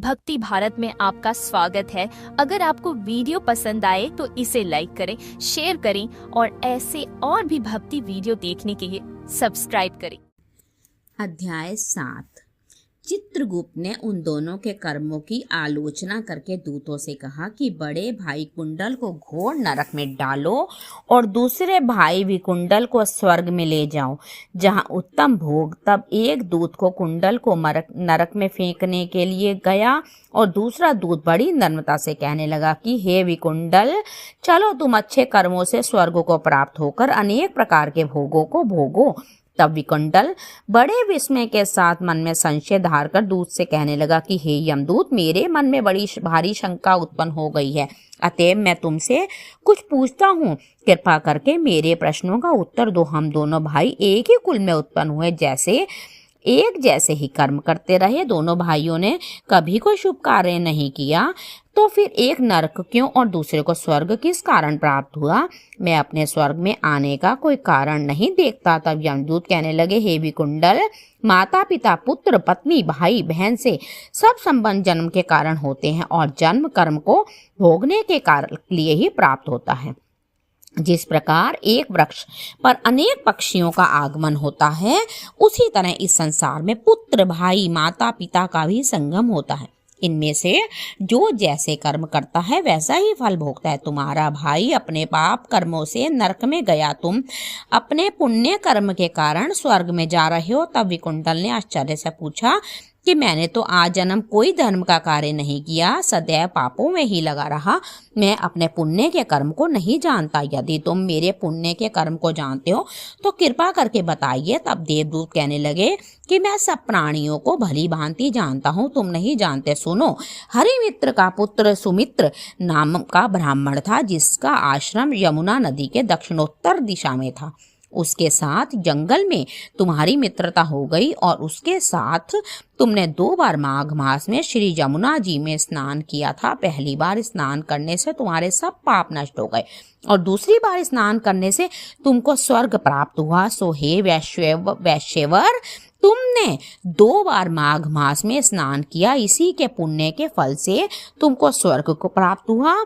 भक्ति भारत में आपका स्वागत है। अगर आपको वीडियो पसंद आए तो इसे लाइक करें, शेयर करें और ऐसे और भी भक्ति वीडियो देखने के लिए सब्सक्राइब करें। अध्याय 7। चित्रगुप्त ने उन दोनों के कर्मों की आलोचना करके दूतों से कहा कि बड़े भाई कुंडल को घोर नरक में डालो और दूसरे भाई विकुंडल को स्वर्ग में ले जाओ, जहां उत्तम भोग। तब एक दूत को कुंडल को नरक में फेंकने के लिए गया और दूसरा दूत बड़ी नम्रता से कहने लगा कि हे विकुंडल, चलो तुम अच्छे कर्मों से स्वर्ग को प्राप्त होकर अनेक प्रकार के भोगों को भोगो। तब विकुंडल बड़े विस्मय के साथ मन में संशय धारकर दूत से कहने लगा कि हे यमदूत, मेरे मन में बड़ी भारी शंका उत्पन्न हो गई है, अतएव मैं तुमसे कुछ पूछता हूँ। कृपा करके मेरे प्रश्नों का उत्तर दो। हम दोनों भाई एक ही कुल में उत्पन्न हुए, एक जैसे ही कर्म करते रहे। दोनों भाइयों ने कभी कोई शुभ कार्य नहीं किया, तो फिर एक नरक क्यों और दूसरे को स्वर्ग किस कारण प्राप्त हुआ? मैं अपने स्वर्ग में आने का कोई कारण नहीं देखता। तब यमदूत कहने लगे, हे विकुंडल, माता पिता पुत्र पत्नी भाई बहन से सब संबंध जन्म के कारण होते हैं और जन्म कर्म को भोगने के कारण लिए ही प्राप्त होता है। जिस प्रकार एक वृक्ष पर अनेक पक्षियों का आगमन होता है, उसी तरह इस संसार में पुत्र भाई माता पिता का भी संगम होता है। इनमें से जो जैसे कर्म करता है वैसा ही फल भोगता है। तुम्हारा भाई अपने पाप कर्मों से नरक में गया, तुम अपने पुण्य कर्म के कारण स्वर्ग में जा रहे हो। तब विकुंडल ने आश्चर्य से पूछा कि मैंने तो आज जन्म कोई धर्म का कार्य नहीं किया, सदैव पापों में ही लगा रहा। मैं अपने पुण्य के कर्म को नहीं जानता। यदि तुम मेरे पुण्य के कर्म को जानते हो तो कृपा करके बताइए। तब देवदूत कहने लगे कि मैं सब प्राणियों को भली भांति जानता हूँ, तुम नहीं जानते। सुनो, हरिमित्र का पुत्र सुमित्र नाम का ब्राह्मण था, जिसका आश्रम यमुना नदी के दक्षिणोत्तर दिशा में था। उसके साथ जंगल में तुम्हारी मित्रता हो गई और उसके साथ तुमने 2 बार माघ मास में श्री यमुना जी में स्नान किया था। पहली बार स्नान करने से तुम्हारे सब पाप नष्ट हो गए और दूसरी बार स्नान करने से तुमको स्वर्ग प्राप्त हुआ। सो हे वैश्यवर, तुमने 2 बार माघ मास में स्नान किया, इसी के पुण्य के फल से तुमको स्वर्ग को प्राप्त हुआ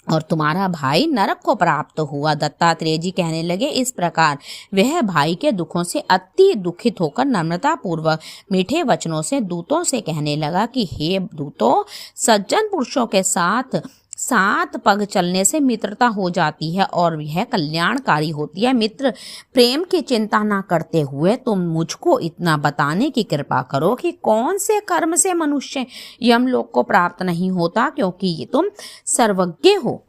और तुम्हारा भाई नरक को प्राप्त हुआ। दत्तात्रेय जी कहने लगे, इस प्रकार वह भाई के दुखों से अति दुखित होकर नम्रता पूर्वक मीठे वचनों से दूतों से कहने लगा कि हे दूतों, सज्जन पुरुषों के साथ 7 पग चलने से मित्रता हो जाती है और यह कल्याणकारी होती है। मित्र प्रेम की चिंता न करते हुए तुम मुझको इतना बताने की कृपा करो कि कौन से कर्म से मनुष्य यमलोक को प्राप्त नहीं होता, क्योंकि ये तुम सर्वज्ञ हो।